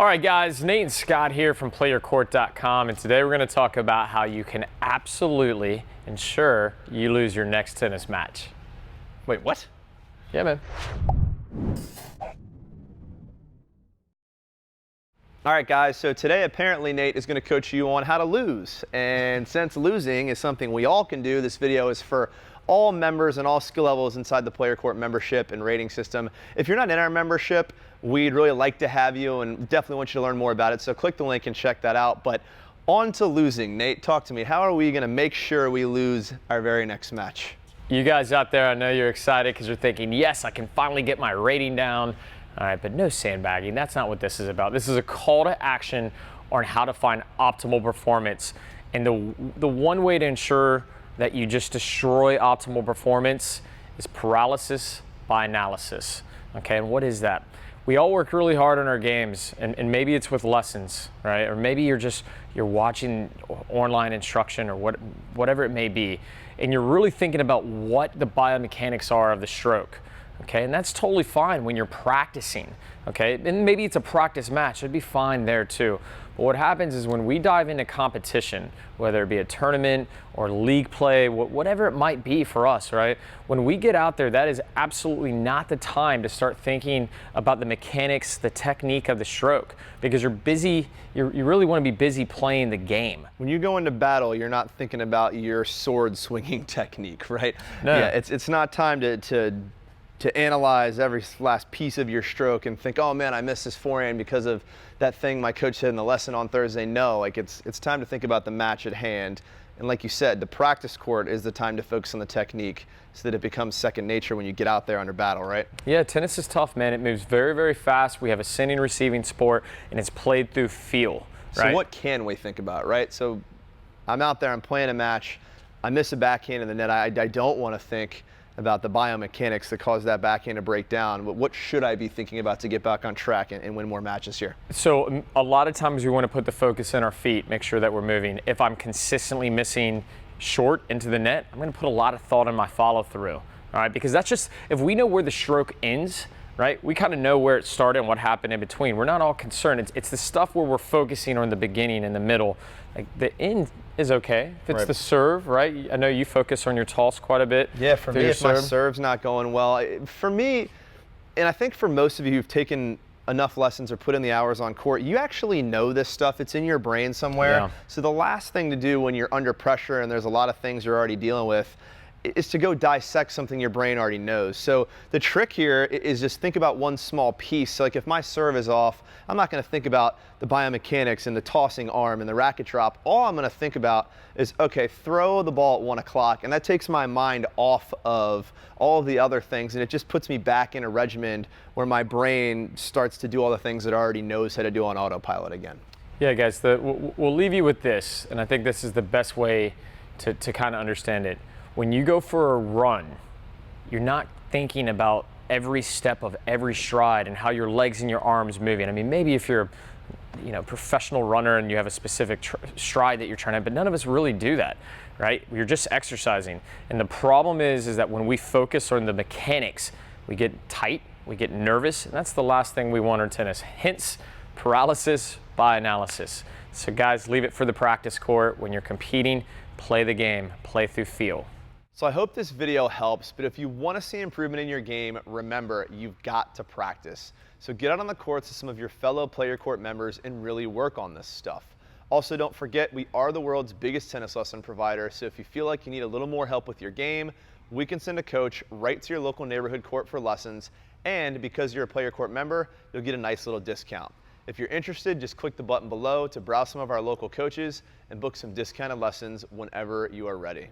All right, guys, Nate and Scott here from PlayYourCourt.com, and today we're going to talk about how you can absolutely ensure you lose your next tennis match. Wait, what? Yeah, man. All right, guys, so today apparently Nate is going to coach you on how to lose. And since losing is something we all can do, this video is for all members and all skill levels inside the Player Court membership and rating system. If you're not in our membership, we'd really like to have you and definitely want you to learn more about it. So click the link and check that out. But on to losing. Nate, talk to me. How are we going to make sure we lose our very next match? You guys out there, I know you're excited because you're thinking, yes, I can finally get my rating down. All right, but no sandbagging. That's not what this is about. This is a call to action on how to find optimal performance. And the one way to ensure that you just destroy optimal performance is paralysis by analysis. Okay, and what is that? We all work really hard on our games, and maybe it's with lessons, right? Or maybe you're watching online instruction or whatever it may be, and you're really thinking about what the biomechanics are of the stroke. Okay, and that's totally fine when you're practicing, okay? And maybe it's a practice match, it'd be fine there too. But what happens is when we dive into competition, whether it be a tournament or league play, whatever it might be for us, right? When we get out there, that is absolutely not the time to start thinking about the mechanics, the technique of the stroke, because you're busy, you really want to be busy playing the game. When you go into battle, you're not thinking about your sword swinging technique, right? No. Yeah, it's not time to analyze every last piece of your stroke and think, oh man, I missed this forehand because of that thing my coach said in the lesson on Thursday. No, like it's time to think about the match at hand. And like you said, the practice court is the time to focus on the technique so that it becomes second nature when you get out there under battle, right? Yeah, tennis is tough, man. It moves very, very fast. We have a sending receiving sport, and it's played through feel, right? So what can we think about, right? So I'm out there, I'm playing a match, I miss a backhand in the net. I don't want to think about the biomechanics that cause that backhand to break down. But what should I be thinking about to get back on track and win more matches here? So a lot of times we want to put the focus in our feet, make sure that we're moving. If I'm consistently missing short into the net, I'm going to put a lot of thought in my follow through. All right, because that's just, if we know where the stroke ends, right, we kind of know where it started and what happened in between. We're not all concerned. It's the stuff where we're focusing on the beginning and the middle. Like the end is okay. If it's right. The serve, right? I know you focus on your toss quite a bit. Yeah, for me, if my serve's not going well, for me, and I think for most of you who've taken enough lessons or put in the hours on court, you actually know this stuff. It's in your brain somewhere. Yeah. So the last thing to do when you're under pressure and there's a lot of things you're already dealing with is to go dissect something your brain already knows. So the trick here is just think about one small piece. So like if my serve is off, I'm not going to think about the biomechanics and the tossing arm and the racket drop. All I'm going to think about is, okay, throw the ball at 1 o'clock, and that takes my mind off of all of the other things, and it just puts me back in a regimen where my brain starts to do all the things it already knows how to do on autopilot again. Yeah, guys, we'll leave you with this, and I think this is the best way to kind of understand it. When you go for a run, you're not thinking about every step of every stride and how your legs and your arms moving. I mean, maybe if you're a professional runner and you have a specific stride that you're trying to, but none of us really do that, right? You're just exercising. And the problem is that when we focus on the mechanics, we get tight, we get nervous, and that's the last thing we want in tennis. Hence, paralysis by analysis. So guys, leave it for the practice court. When you're competing, play the game, play through feel. So I hope this video helps, but if you want to see improvement in your game, remember, you've got to practice. So get out on the courts with some of your fellow Player Court members and really work on this stuff. Also, don't forget, we are the world's biggest tennis lesson provider, so if you feel like you need a little more help with your game, we can send a coach right to your local neighborhood court for lessons, and because you're a Player Court member, you'll get a nice little discount. If you're interested, just click the button below to browse some of our local coaches and book some discounted lessons whenever you are ready.